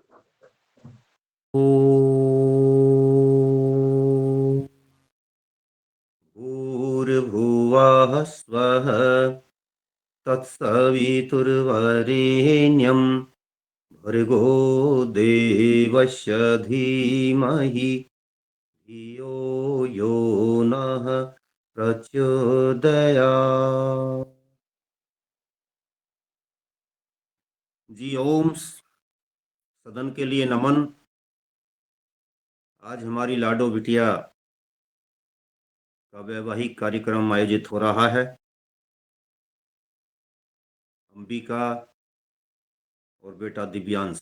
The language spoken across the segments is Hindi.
ॐ भूर्भुवः स्वः तत्सवितुर्वरेण्यं भर्गो देवस्य धीमहि धियो यो नः प्रचोदयात्। जी ओम। सदन के लिए नमन। आज हमारी लाडो बिटिया का वैवाहिक कार्यक्रम आयोजित हो रहा है। अंबिका और बेटा दिव्यांश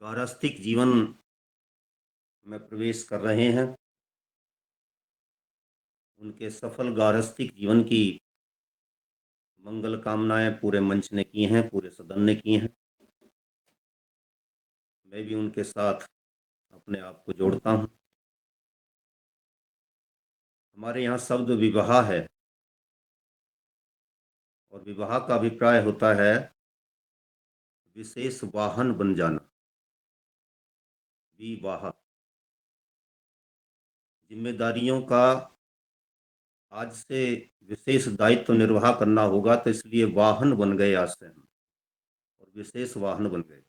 गारस्थिक जीवन में प्रवेश कर रहे हैं। उनके सफल गारस्थिक जीवन की मंगल कामनाएं पूरे मंच ने की हैं, पूरे सदन ने की हैं। मैं भी उनके साथ अपने आप को जोड़ता हूं। हमारे यहाँ शब्द विवाह है और विवाह का अभिप्राय होता है विशेष वाहन बन जाना। विवाह जिम्मेदारियों का आज से विशेष दायित्व निर्वाह करना होगा, तो इसलिए वाहन बन गए आज से हम, और विशेष वाहन बन गए।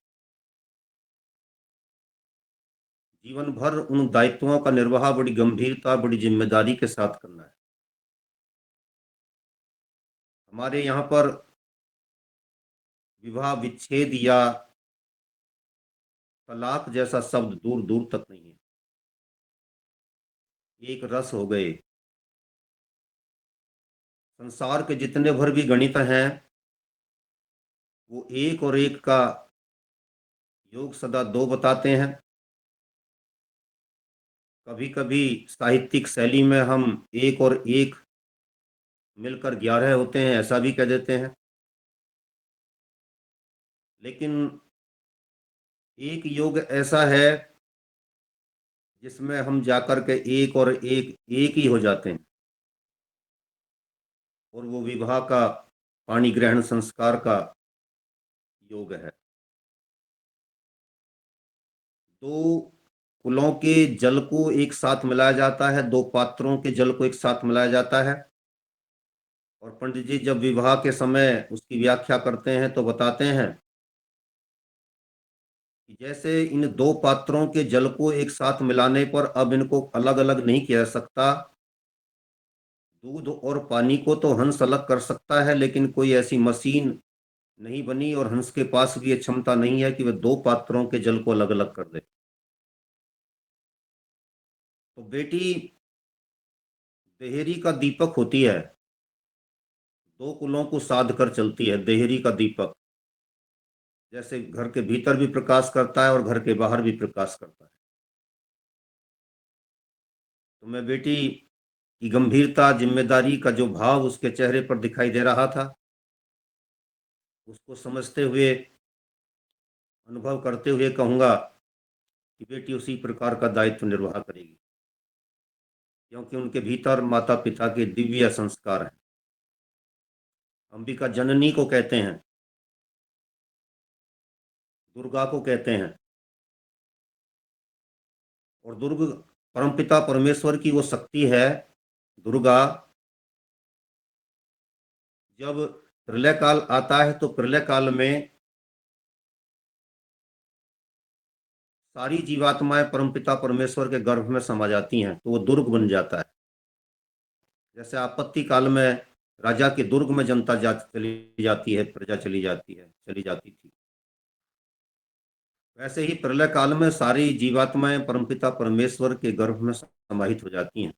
जीवन भर उन दायित्वों का निर्वाह बड़ी गंभीरता, बड़ी जिम्मेदारी के साथ करना है। हमारे यहाँ पर विवाह विच्छेद या तलाक जैसा शब्द दूर दूर तक नहीं है। एक रस हो गए। संसार के जितने भर भी गणित हैं वो एक और एक का योग सदा दो बताते हैं। कभी कभी साहित्यिक शैली में हम एक और एक मिलकर 11 होते हैं, ऐसा भी कह देते हैं। लेकिन एक योग ऐसा है जिसमें हम जाकर के एक और एक ही हो जाते हैं, और वो विवाह का पाणी ग्रहण संस्कार का योग है। दो कुलों के जल को एक साथ मिलाया जाता है, दो पात्रों के जल को एक साथ मिलाया जाता है। और पंडित जी जब विवाह के समय उसकी व्याख्या करते हैं तो बताते हैं कि जैसे इन दो पात्रों के जल को एक साथ मिलाने पर अब इनको अलग अलग नहीं किया जा सकता। दूध और पानी को तो हंस अलग कर सकता है, लेकिन कोई ऐसी मशीन नहीं बनी और हंस के पास भी ये क्षमता नहीं है कि वह दो पात्रों के जल को अलग अलग कर दे। तो बेटी देहरी का दीपक होती है, दो कुलों को साध कर चलती है। देहरी का दीपक जैसे घर के भीतर भी प्रकाश करता है और घर के बाहर भी प्रकाश करता है। तो मैं बेटी की गंभीरता, जिम्मेदारी का जो भाव उसके चेहरे पर दिखाई दे रहा था, उसको समझते हुए, अनुभव करते हुए कहूंगा कि बेटी उसी प्रकार का दायित्व निर्वाह करेगी, क्योंकि उनके भीतर माता पिता के दिव्य संस्कार हैं। अंबिका जननी को कहते हैं, दुर्गा को कहते हैं, और दुर्ग परमपिता परमेश्वर की वो शक्ति है। दुर्गा जब प्रलय काल आता है तो प्रलय काल में सारी जीवात्माएं परमपिता परमेश्वर के गर्भ में समा जाती हैं, तो वो दुर्ग बन जाता है। जैसे आपत्ति काल में राजा के दुर्ग में जनता चली जाती है, प्रजा चली जाती है, चली जाती थी, वैसे ही प्रलय काल में सारी जीवात्माएं परमपिता परमेश्वर के गर्भ में समाहित हो जाती हैं।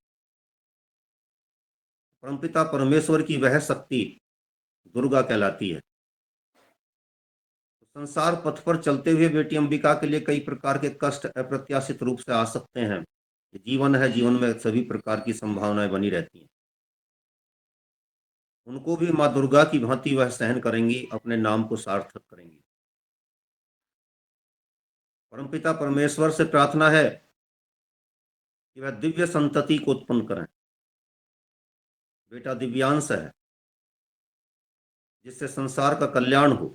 परमपिता परमेश्वर की वह शक्ति दुर्गा कहलाती है। संसार पथ पर चलते हुए बेटी अंबिका के लिए कई प्रकार के कष्ट अप्रत्याशित रूप से आ सकते हैं। जीवन है, जीवन में सभी प्रकार की संभावनाएं बनी रहती हैं। उनको भी माँ दुर्गा की भांति वह सहन करेंगी, अपने नाम को सार्थक करेंगी। परमपिता परमेश्वर से प्रार्थना है कि वह दिव्य संतति को उत्पन्न करें। बेटा दिव्यांश है, जिससे संसार का कल्याण हो।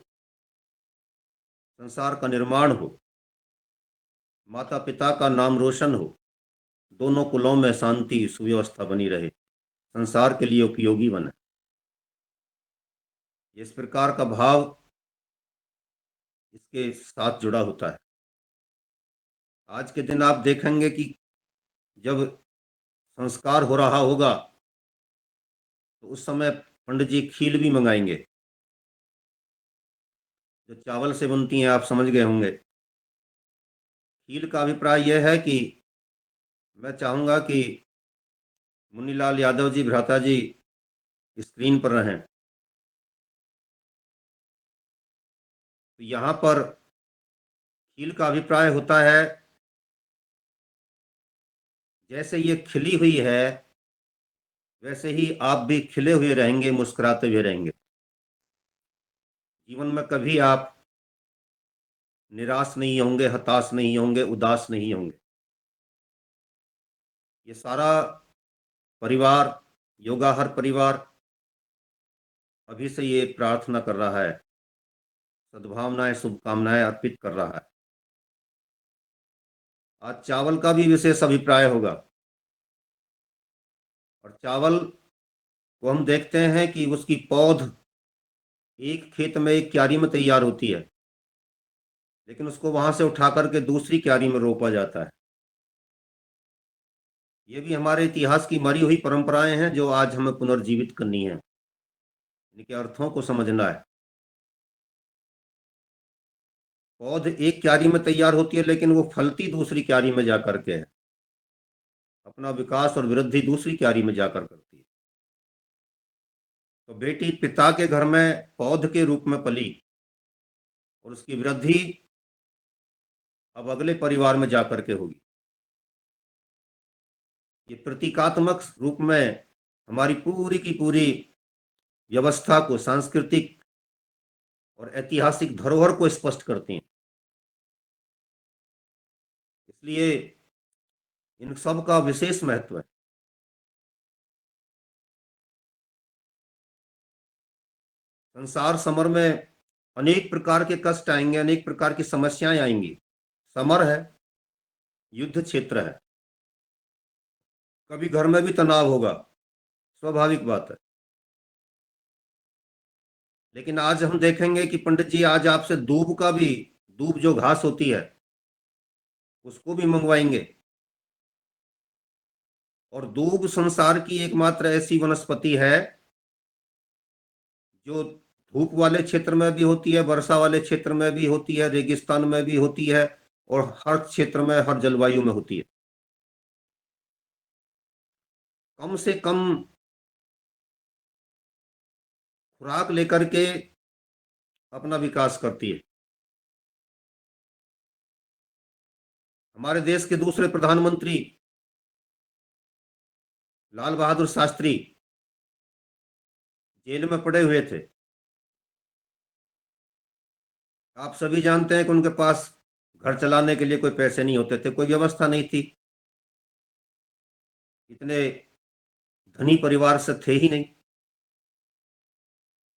संसार का निर्माण हो, माता पिता का नाम रोशन हो, दोनों कुलों में शांति सुव्यवस्था बनी रहे, संसार के लिए उपयोगी बने, इस प्रकार का भाव इसके साथ जुड़ा होता है। आज के दिन आप देखेंगे कि जब संस्कार हो रहा होगा तो उस समय पंडित जी खील भी मंगाएंगे, जो चावल से बनती हैं, आप समझ गए होंगे। खील का अभिप्राय यह है कि मैं चाहूंगा कि मुन्नीलाल यादव जी, भ्राता जी स्क्रीन पर रहें। तो यहाँ पर खील का अभिप्राय होता है, जैसे ये खिली हुई है वैसे ही आप भी खिले हुए रहेंगे, मुस्कुराते हुए रहेंगे। जीवन में कभी आप निराश नहीं होंगे, हताश नहीं होंगे, उदास नहीं होंगे। ये सारा परिवार, योगाहर परिवार अभी से ये प्रार्थना कर रहा है, सद्भावनाएं, शुभकामनाएं अर्पित कर रहा है। आज चावल का भी विशेष अभिप्राय होगा, और चावल को हम देखते हैं कि उसकी पौध एक खेत में, एक क्यारी में तैयार होती है, लेकिन उसको वहां से उठा करके दूसरी क्यारी में रोपा जाता है। ये भी हमारे इतिहास की मरी हुई परंपराएं हैं जो आज हमें पुनर्जीवित करनी है, इनके अर्थों को समझना है। पौध एक क्यारी में तैयार होती है, लेकिन वो फलती दूसरी क्यारी में जाकर के है, अपना विकास और वृद्धि दूसरी क्यारी में जाकर करती है। तो बेटी पिता के घर में पौध के रूप में पली, और उसकी वृद्धि अब अगले परिवार में जाकर के होगी। ये प्रतीकात्मक रूप में हमारी पूरी की पूरी व्यवस्था को, सांस्कृतिक और ऐतिहासिक धरोहर को स्पष्ट करती हैं। इसलिए इन सब का विशेष महत्व है। संसार समर में अनेक प्रकार के कष्ट आएंगे, अनेक प्रकार की समस्याएं आएंगी। समर है, युद्ध क्षेत्र है, कभी घर में भी तनाव होगा, स्वाभाविक बात है। लेकिन आज हम देखेंगे कि पंडित जी आज आपसे दूब का भी, दूब जो घास होती है उसको भी मंगवाएंगे। और दूब संसार की एकमात्र ऐसी वनस्पति है जो धूप वाले क्षेत्र में भी होती है, वर्षा वाले क्षेत्र में भी होती है, रेगिस्तान में भी होती है, और हर क्षेत्र में, हर जलवायु में होती है। कम से कम खुराक लेकर के अपना विकास करती है। हमारे देश के दूसरे प्रधानमंत्री लाल बहादुर शास्त्री जेल में पड़े हुए थे। आप सभी जानते हैं कि उनके पास घर चलाने के लिए कोई पैसे नहीं होते थे, कोई व्यवस्था नहीं थी, इतने धनी परिवार से थे ही नहीं।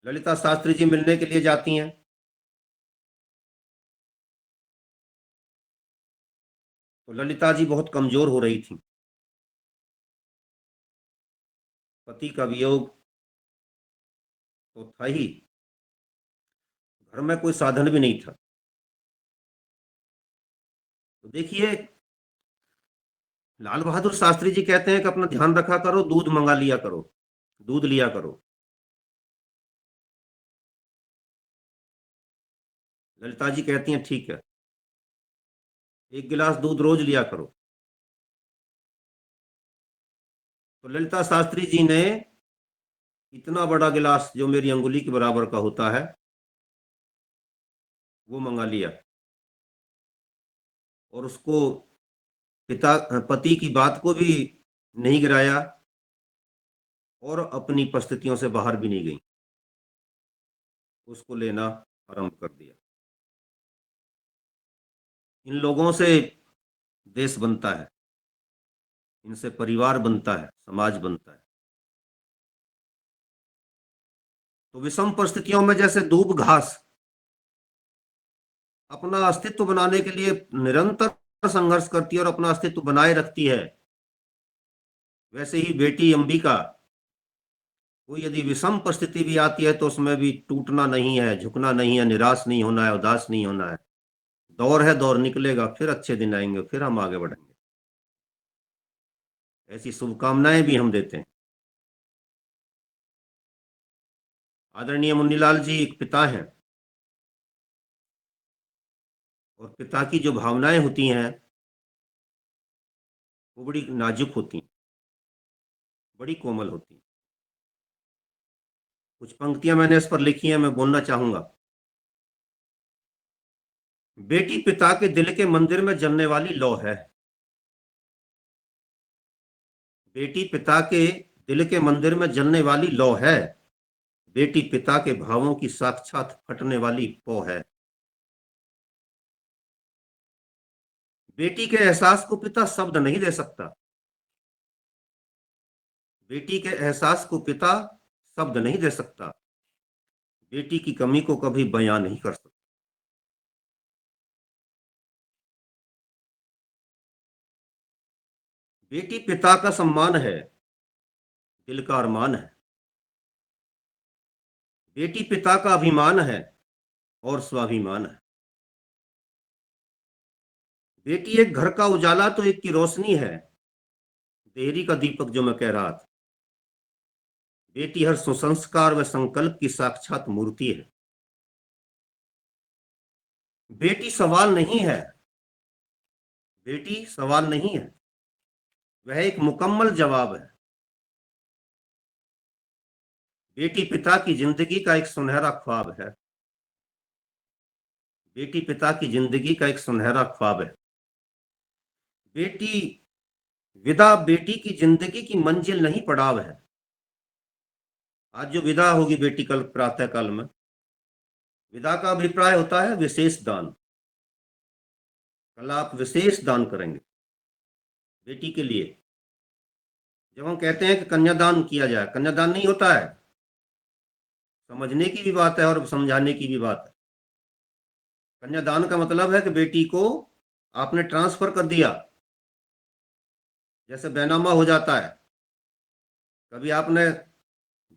ललिता शास्त्री जी मिलने के लिए जाती हैं, तो ललिता जी बहुत कमजोर हो रही थी, पति का वियोग तो था ही, घर में कोई साधन भी नहीं था। तो देखिए, लाल बहादुर शास्त्री जी कहते हैं कि अपना ध्यान रखा करो, दूध मंगा लिया करो, दूध लिया करो। ललिता जी कहती हैं ठीक है, 1 गिलास दूध रोज लिया करो। तो ललिता शास्त्री जी ने इतना बड़ा गिलास, जो मेरी अंगुली के बराबर का होता है, वो मंगा लिया, और उसको पति की बात को भी नहीं गिराया, और अपनी परिस्थितियों से बाहर भी नहीं गई, उसको लेना आरंभ कर दिया। इन लोगों से देश बनता है, इनसे परिवार बनता है, समाज बनता है। तो विषम परिस्थितियों में जैसे दूब घास अपना अस्तित्व बनाने के लिए निरंतर संघर्ष करती है और अपना अस्तित्व बनाए रखती है, वैसे ही बेटी अंबिका कोई यदि विषम परिस्थिति भी आती है तो उसमें भी टूटना नहीं है, झुकना नहीं है, निराश नहीं होना है, उदास नहीं होना है। दौर है, दौर निकलेगा, फिर अच्छे दिन आएंगे, फिर हम आगे बढ़ेंगे। ऐसी शुभकामनाएं भी हम देते हैं। आदरणीय मुन्नीलाल जी एक पिता हैं, और पिता की जो भावनाएं होती हैं वो बड़ी नाजुक होती हैं, बड़ी कोमल होती हैं। कुछ पंक्तियां मैंने इस पर लिखी हैं, मैं बोलना चाहूंगा। बेटी पिता के दिल के मंदिर में जलने वाली लौ है। बेटी पिता के दिल के मंदिर में जलने वाली लौ है। बेटी पिता के भावों की साक्षात फटने वाली पौ है। बेटी के एहसास को पिता शब्द नहीं दे सकता। बेटी के एहसास को पिता शब्द नहीं दे सकता। बेटी की कमी को कभी बयां नहीं कर सकता। बेटी पिता का सम्मान है, दिल का अरमान है। बेटी पिता का अभिमान है और स्वाभिमान है। बेटी एक घर का उजाला तो एक की रोशनी है, देहरी का दीपक जो मैं कह रहा था। बेटी हर सुसंस्कार व संकल्प की साक्षात मूर्ति है। बेटी सवाल नहीं है। बेटी सवाल नहीं है, वह एक मुकम्मल जवाब है। बेटी पिता की जिंदगी का एक सुनहरा ख्वाब है। बेटी पिता की जिंदगी का एक सुनहरा ख्वाब है। बेटी विदा बेटी की जिंदगी की मंजिल नहीं, पड़ाव है। आज जो विदा होगी बेटी कल प्रातः काल में, विदा का अभिप्राय होता है विशेष दान। कल आप विशेष दान करेंगे बेटी के लिए। जब हम कहते हैं कि कन्यादान किया जाए, कन्यादान नहीं होता है, समझने की भी बात है और समझाने की भी बात है। कन्यादान का मतलब है कि बेटी को आपने ट्रांसफर कर दिया, जैसे बैनामा हो जाता है। कभी आपने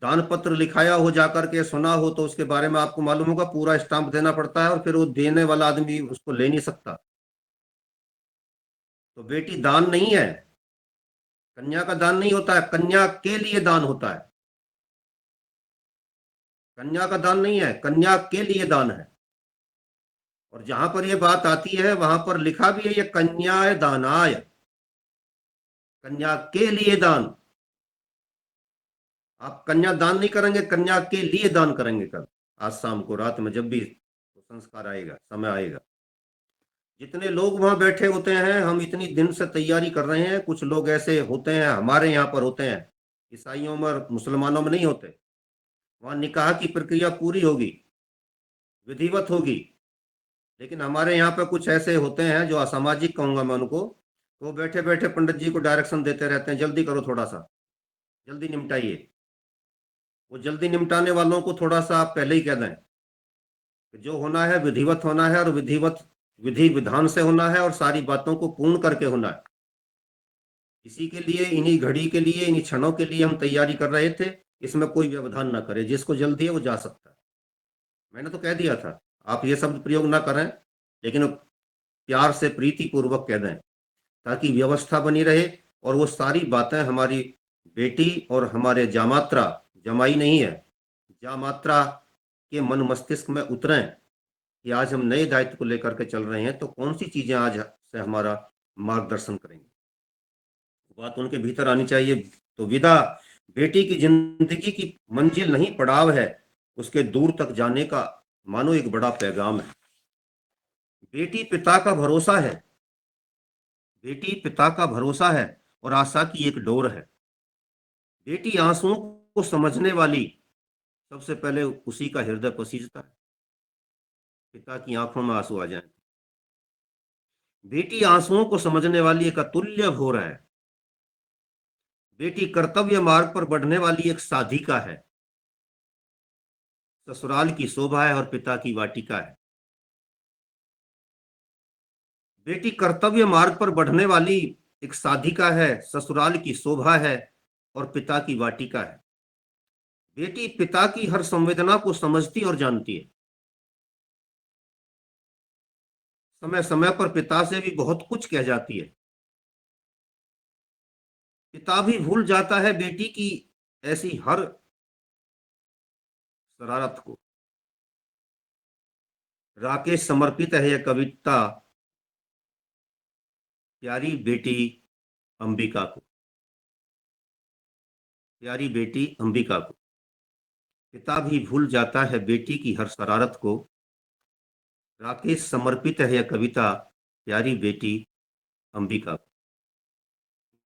दान पत्र लिखाया हो जाकर के, सुना हो तो उसके बारे में आपको मालूम होगा, पूरा स्टाम्प देना पड़ता है और फिर वो देने वाला आदमी उसको ले नहीं सकता। तो बेटी दान नहीं है, कन्या का दान नहीं होता है, कन्या के लिए दान होता है। कन्या का दान नहीं है, कन्या के लिए दान है। और जहां पर यह बात आती है वहां पर लिखा भी है ये कन्याय दानाय, कन्या के लिए दान। आप कन्या दान नहीं करेंगे, कन्या के लिए दान करेंगे कल, आज शाम को, रात में, जब भी संस्कार आएगा, समय आएगा। जितने लोग वहां बैठे होते हैं, हम इतनी दिन से तैयारी कर रहे हैं। कुछ लोग ऐसे होते हैं हमारे यहाँ पर होते हैं, ईसाइयों में और मुसलमानों में नहीं होते। वहां निकाह की प्रक्रिया पूरी होगी, विधिवत होगी। लेकिन हमारे यहाँ पे कुछ ऐसे होते हैं जो असामाजिक कहूंगा मैं उनको, तो बैठे बैठे पंडित जी को डायरेक्शन देते रहते हैं, जल्दी करो, थोड़ा सा जल्दी निपटाइए। वो जल्दी निपटाने वालों को थोड़ा सा आप पहले ही कह दें कि जो होना है विधिवत होना है, और विधिवत विधि विधान से होना है, और सारी बातों को पूर्ण करके होना है। इसी के लिए, इन्हीं घड़ी के लिए, इन्हीं क्षणों के लिए हम तैयारी कर रहे थे। इसमें कोई व्यवधान ना करे, जिसको जल्दी है वो जा सकता है। मैंने तो कह दिया था, आप ये शब्द प्रयोग ना करें, लेकिन प्यार से प्रीति पूर्वक कह दें, ताकि व्यवस्था बनी रहे और वो सारी बातें हमारी बेटी और हमारे जामात्रा, जमाई नहीं है, जामात्रा के मन मस्तिष्क में उतरें कि आज हम नए दायित्व को लेकर के चल रहे हैं, तो कौन सी चीजें आज से हमारा मार्गदर्शन करेंगे, बात उनके भीतर आनी चाहिए। तो विदा बेटी की जिंदगी की मंजिल नहीं, पड़ाव है, उसके दूर तक जाने का मानो एक बड़ा पैगाम है। बेटी पिता का भरोसा है। बेटी पिता का भरोसा है और आशा की एक डोर है। बेटी आंसुओं को समझने वाली, सबसे पहले उसी का हृदय पसीजता है, पिता की आंखों में आंसू आ जाए। बेटी आंसुओं को समझने वाली एक अतुल्य भोर है। बेटी कर्तव्य मार्ग पर बढ़ने वाली एक साधिका है। ससुराल की शोभा है और पिता की वाटिका है। बेटी कर्तव्य मार्ग पर बढ़ने वाली एक साधिका है, ससुराल की शोभा है और पिता की वाटिका है। बेटी पिता की हर संवेदना को समझती और जानती है। समय समय पर पिता से भी बहुत कुछ कह जाती है। पिता भी भूल जाता है बेटी की ऐसी हर शरारत को। राकेश समर्पित है यह कविता प्यारी बेटी अंबिका को। प्यारी बेटी अंबिका को। पिता भी भूल जाता है बेटी की हर शरारत को। राकेश समर्पित है यह कविता प्यारी बेटी अंबिका को।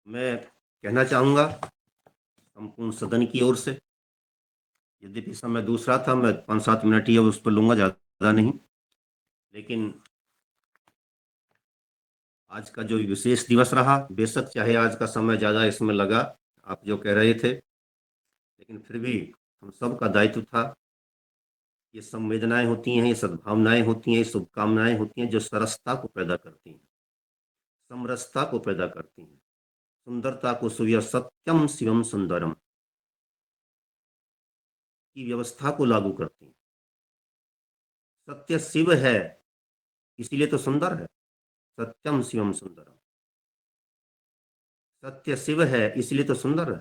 मैं कहना चाहूंगा संपूर्ण सदन की ओर से, यद्यपि समय दूसरा था, मैं 5-7 मिनट ही अब उस पर लूंगा, ज्यादा नहीं, लेकिन आज का जो विशेष दिवस रहा, बेशक चाहे आज का समय ज्यादा इसमें लगा, आप जो कह रहे थे, लेकिन फिर भी हम सब का दायित्व था। ये संवेदनाएं होती हैं, ये सद्भावनाएं होती हैं, ये शुभकामनाएं होती हैं जो सरसता को पैदा करती हैं, समरसता को पैदा करती हैं, सुंदरता को, सूर्य सत्यम शिवम सुंदरम की व्यवस्था को लागू करती हैं। सत्य शिव है इसीलिए तो सुंदर है, सत्यम शिवम सुंदरम। सत्य शिव है इसलिए तो सुंदर है,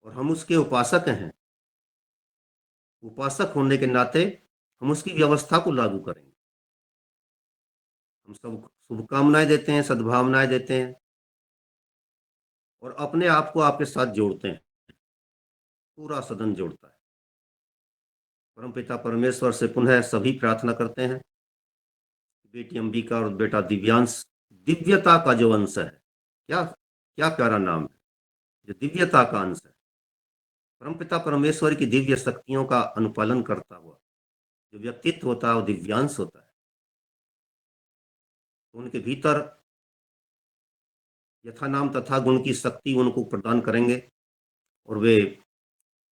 और हम उसके उपासक हैं। उपासक होने के नाते हम उसकी व्यवस्था को लागू करेंगे। हम सब शुभकामनाएं देते हैं, सद्भावनाएं देते हैं और अपने आप को आपके साथ जोड़ते हैं। पूरा सदन जोड़ता है। परमपिता परमेश्वर से पुनः सभी प्रार्थना करते हैं, बेटी अंबिका और बेटा दिव्यांश, दिव्यता का जो अंश है, क्या क्या प्यारा नाम है, जो दिव्यता का अंश है, परमपिता परमेश्वर की दिव्य शक्तियों का अनुपालन करता हुआ जो व्यक्तित्व होता है वो दिव्यांश होता है। तो उनके भीतर यथा नाम तथा गुण की शक्ति उनको प्रदान करेंगे और वे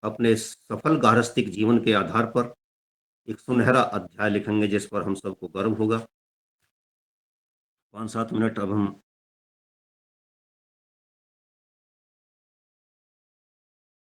अपने सफल गारस्तिक जीवन के आधार पर एक सुनहरा अध्याय लिखेंगे जिस पर हम सबको गर्व होगा। 5-7 मिनट अब हम